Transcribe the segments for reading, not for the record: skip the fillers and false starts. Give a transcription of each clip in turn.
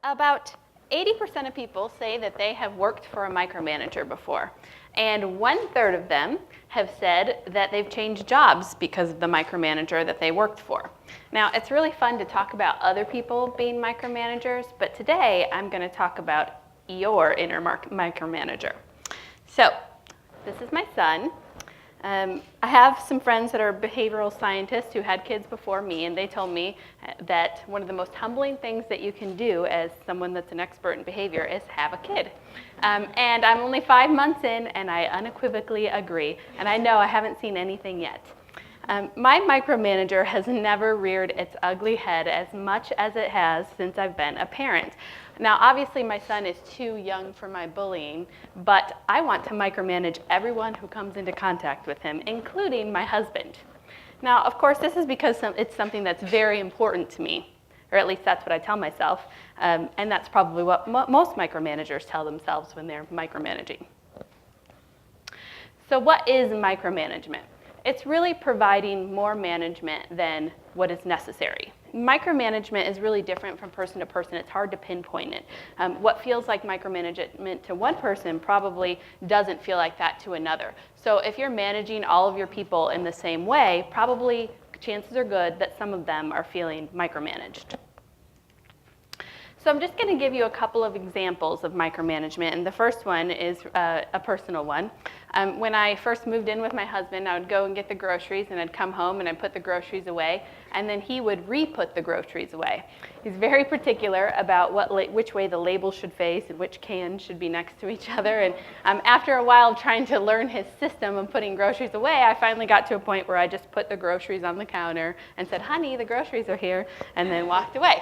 About 80% of people say that they have worked for a micromanager before, and 1/3 of them have said that they've changed jobs because of the micromanager that they worked for. Now, it's really fun to talk about other people being micromanagers, but today I'm going to talk about your inner micromanager. So, this is my son. I have some friends that are behavioral scientists who had kids before me, and they told me that one of the most humbling things that you can do as someone that's an expert in behavior is have a kid. And I'm only 5 months in, and I unequivocally agree, and I know I haven't seen anything yet. My micromanager has never reared its ugly head as much as it has since I've been a parent. Now, obviously, my son is too young for my bullying, but I want to micromanage everyone who comes into contact with him, including my husband. Now, of course, this is because it's something that's very important to me, or at least that's what I tell myself, and that's probably what most micromanagers tell themselves when they're micromanaging. So what is micromanagement? It's really providing more management than what is necessary. Micromanagement is really different from person to person. It's hard to pinpoint it. What feels like micromanagement to one person probably doesn't feel like that to another. So if you're managing all of your people in the same way, probably chances are good that some of them are feeling micromanaged. So I'm just going to give you a couple of examples of micromanagement, and the first one is a personal one. When I first moved in with my husband, I would go and get the groceries, and I'd come home and I'd put the groceries away, and then he would re-put the groceries away. He's very particular about which way the label should face and which cans should be next to each other, and after a while of trying to learn his system of putting groceries away, I finally got to a point where I just put the groceries on the counter and said, "Honey, the groceries are here," and then walked away.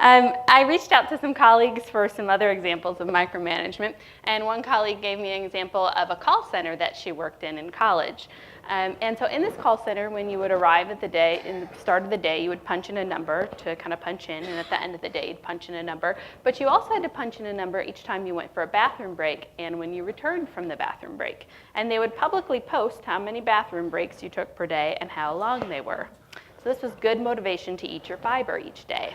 I reached out to some colleagues for some other examples of micromanagement, and one colleague gave me an example of a call center that she worked in college. And so in this call center, when you would arrive at the day, in the start of the day, you would punch in a number to kind of punch in, and at the end of the day, you'd punch in a number. But you also had to punch in a number each time you went for a bathroom break and when you returned from the bathroom break. And they would publicly post how many bathroom breaks you took per day and how long they were. So this was good motivation to eat your fiber each day.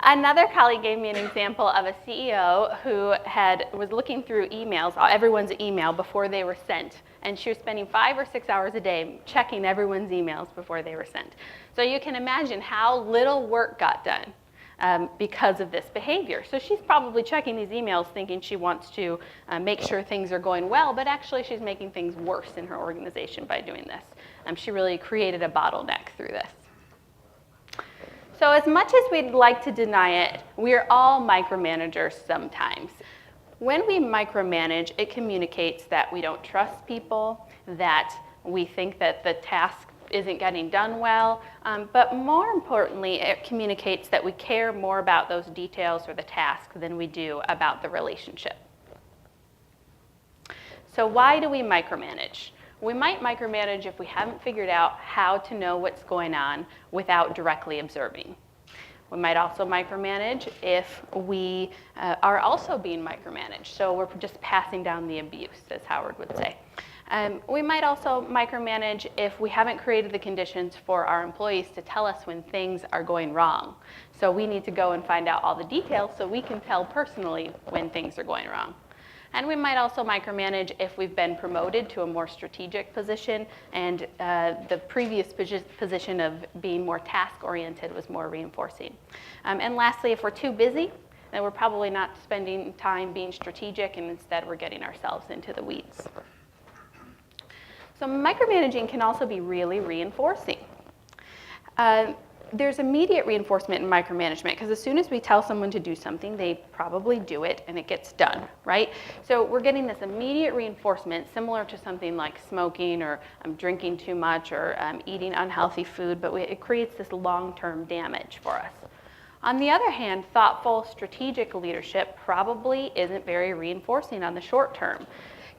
Another colleague gave me an example of a CEO who was looking through emails, everyone's email before they were sent, and she was spending 5 or 6 hours a day checking everyone's emails before they were sent. So you can imagine how little work got done because of this behavior. So she's probably checking these emails thinking she wants to make sure things are going well, but actually she's making things worse in her organization by doing this. She really created a bottleneck through this. So as much as we'd like to deny it, we're all micromanagers sometimes. When we micromanage, it communicates that we don't trust people, that we think that the task isn't getting done well, but more importantly, it communicates that we care more about those details or the task than we do about the relationship. So why do we micromanage? We might micromanage if we haven't figured out how to know what's going on without directly observing. We might also micromanage if we are also being micromanaged. So we're just passing down the abuse, as Howard would say. We might also micromanage if we haven't created the conditions for our employees to tell us when things are going wrong. So we need to go and find out all the details so we can tell personally when things are going wrong. And we might also micromanage if we've been promoted to a more strategic position and the previous position of being more task-oriented was more reinforcing. And lastly, if we're too busy, then we're probably not spending time being strategic, and instead we're getting ourselves into the weeds. So micromanaging can also be really reinforcing. There's immediate reinforcement in micromanagement because as soon as we tell someone to do something, they probably do it and it gets done, right? So we're getting this immediate reinforcement similar to something like smoking or drinking too much or eating unhealthy food, but it creates this long-term damage for us. On the other hand, thoughtful, strategic leadership probably isn't very reinforcing on the short term.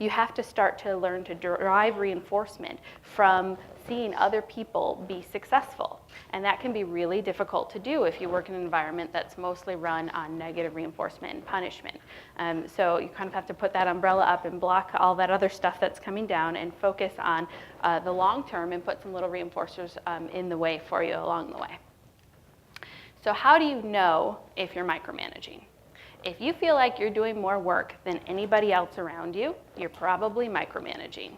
you have to start to learn to derive reinforcement from seeing other people be successful. And that can be really difficult to do if you work in an environment that's mostly run on negative reinforcement and punishment. So you kind of have to put that umbrella up and block all that other stuff that's coming down and focus on the long term and put some little reinforcers in the way for you along the way. So how do you know if you're micromanaging? If you feel like you're doing more work than anybody else around you, you're probably micromanaging.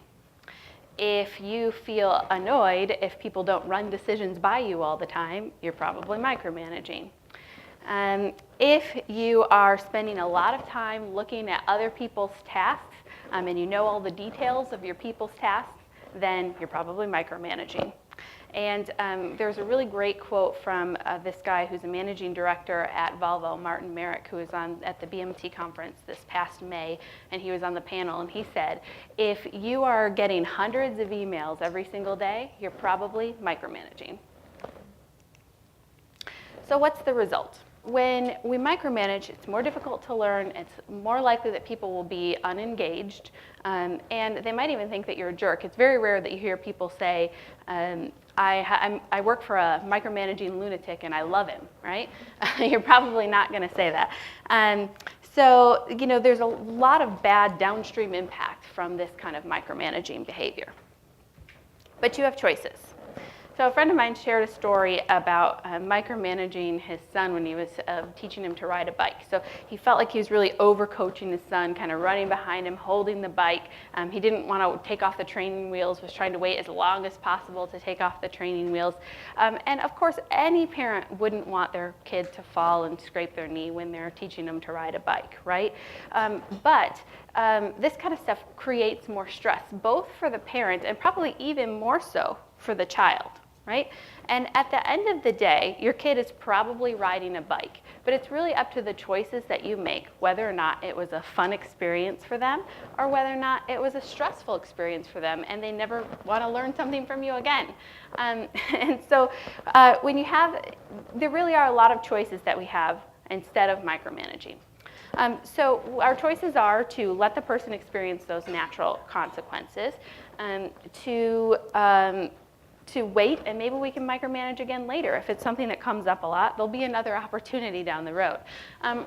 If you feel annoyed if people don't run decisions by you all the time, you're probably micromanaging. If you are spending a lot of time looking at other people's tasks and you know all the details of your people's tasks, then you're probably micromanaging. And there's a really great quote from this guy who's a managing director at Volvo, Martin Merrick, who was at the BMT conference this past May, and he was on the panel, and he said, if you are getting hundreds of emails every single day, you're probably micromanaging. So what's the result? When we micromanage, it's more difficult to learn, it's more likely that people will be unengaged, and they might even think that you're a jerk. It's very rare that you hear people say, I work for a micromanaging lunatic and I love him, right? You're probably not going to say that. So, there's a lot of bad downstream impact from this kind of micromanaging behavior. But you have choices. So a friend of mine shared a story about micromanaging his son when he was teaching him to ride a bike. So he felt like he was really overcoaching his son, kind of running behind him, holding the bike. He didn't want to take off the training wheels, was trying to wait as long as possible to take off the training wheels. And of course, any parent wouldn't want their kid to fall and scrape their knee when they're teaching them to ride a bike, right? But this kind of stuff creates more stress, both for the parent and probably even more so for the child. Right? And at the end of the day, your kid is probably riding a bike, but it's really up to the choices that you make, whether or not it was a fun experience for them or whether or not it was a stressful experience for them and they never want to learn something from you again. And so there really are a lot of choices that we have instead of micromanaging. So our choices are to let the person experience those natural consequences, to wait, and maybe we can micromanage again later. If it's something that comes up a lot, there'll be another opportunity down the road.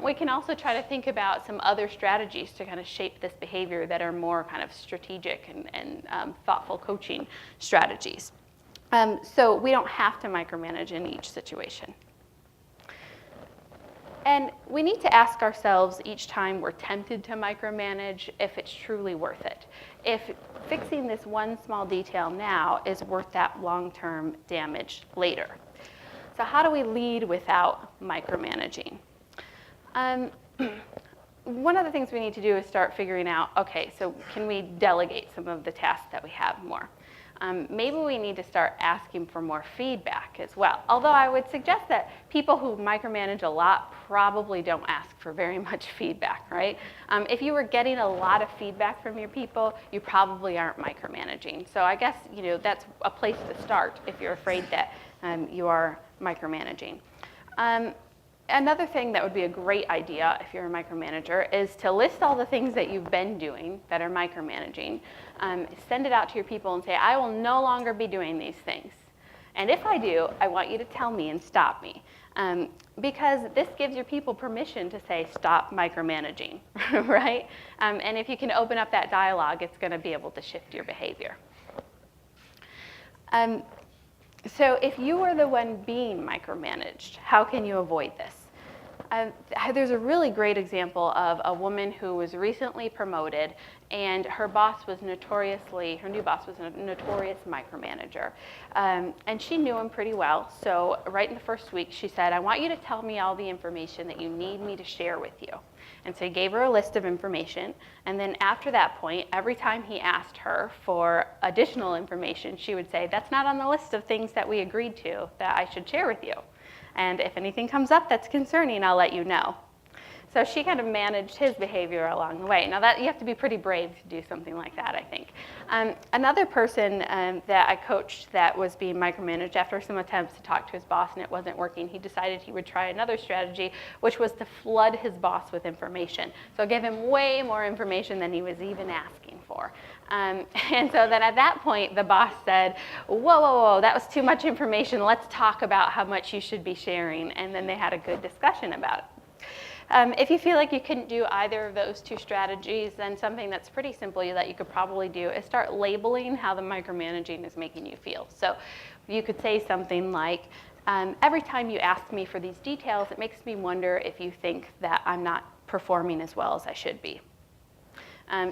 We can also try to think about some other strategies to kind of shape this behavior that are more kind of strategic and thoughtful coaching strategies. So we don't have to micromanage in each situation. And we need to ask ourselves each time we're tempted to micromanage if it's truly worth it. If fixing this one small detail now is worth that long-term damage later. So how do we lead without micromanaging? One of the things we need to do is start figuring out, okay, so can we delegate some of the tasks that we have more? Maybe we need to start asking for more feedback as well. Although I would suggest that people who micromanage a lot probably don't ask for very much feedback, right? If you were getting a lot of feedback from your people, you probably aren't micromanaging. So I guess that's a place to start if you're afraid that you are micromanaging. Another thing that would be a great idea if you're a micromanager is to list all the things that you've been doing that are micromanaging. Send it out to your people and say, I will no longer be doing these things. And if I do, I want you to tell me and stop me. Because this gives your people permission to say, stop micromanaging, right? And if you can open up that dialogue, it's going to be able to shift your behavior. So if you are the one being micromanaged, how can you avoid this? There's a really great example of a woman who was recently promoted, and her new boss was a notorious micromanager. And she knew him pretty well, so right in the first week she said, I want you to tell me all the information that you need me to share with you. And so he gave her a list of information, and then after that point, every time he asked her for additional information, she would say, that's not on the list of things that we agreed to that I should share with you. And if anything comes up that's concerning, I'll let you know. So she kind of managed his behavior along the way. Now that you have to be pretty brave to do something like that, I think. Another person that I coached that was being micromanaged, after some attempts to talk to his boss and it wasn't working, he decided he would try another strategy, which was to flood his boss with information. So give him way more information than he was even asking for. for. And so then at that point, the boss said, whoa, whoa, whoa, that was too much information. Let's talk about how much you should be sharing. And then they had a good discussion about it. If you feel like you couldn't do either of those two strategies, then something that's pretty simple that you could probably do is start labeling how the micromanaging is making you feel. So you could say something like, every time you ask me for these details, it makes me wonder if you think that I'm not performing as well as I should be.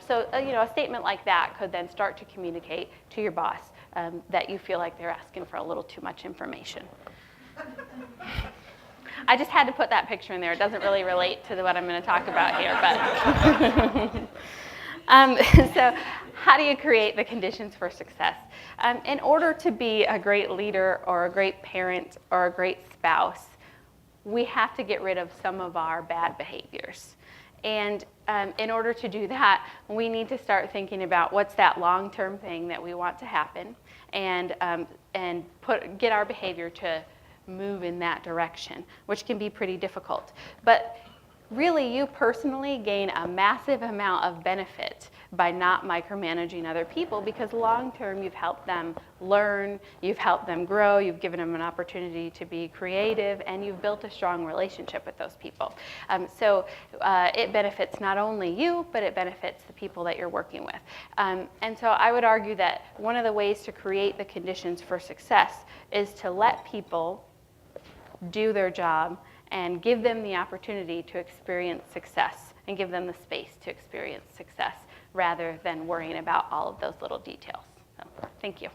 So a statement like that could then start to communicate to your boss that you feel like they're asking for a little too much information. I just had to put that picture in there. It doesn't really relate to what I'm going to talk about here, but so how do you create the conditions for success? In order to be a great leader or a great parent or a great spouse, we have to get rid of some of our bad behaviors. And in order to do that, we need to start thinking about what's that long-term thing that we want to happen, and get our behavior to move in that direction, which can be pretty difficult. But really, you personally gain a massive amount of benefit by not micromanaging other people, because long-term you've helped them learn, you've helped them grow, you've given them an opportunity to be creative, and you've built a strong relationship with those people. So it benefits not only you, but it benefits the people that you're working with. And so I would argue that one of the ways to create the conditions for success is to let people do their job and give them the opportunity to experience success, and give them the space to experience success rather than worrying about all of those little details. So, thank you.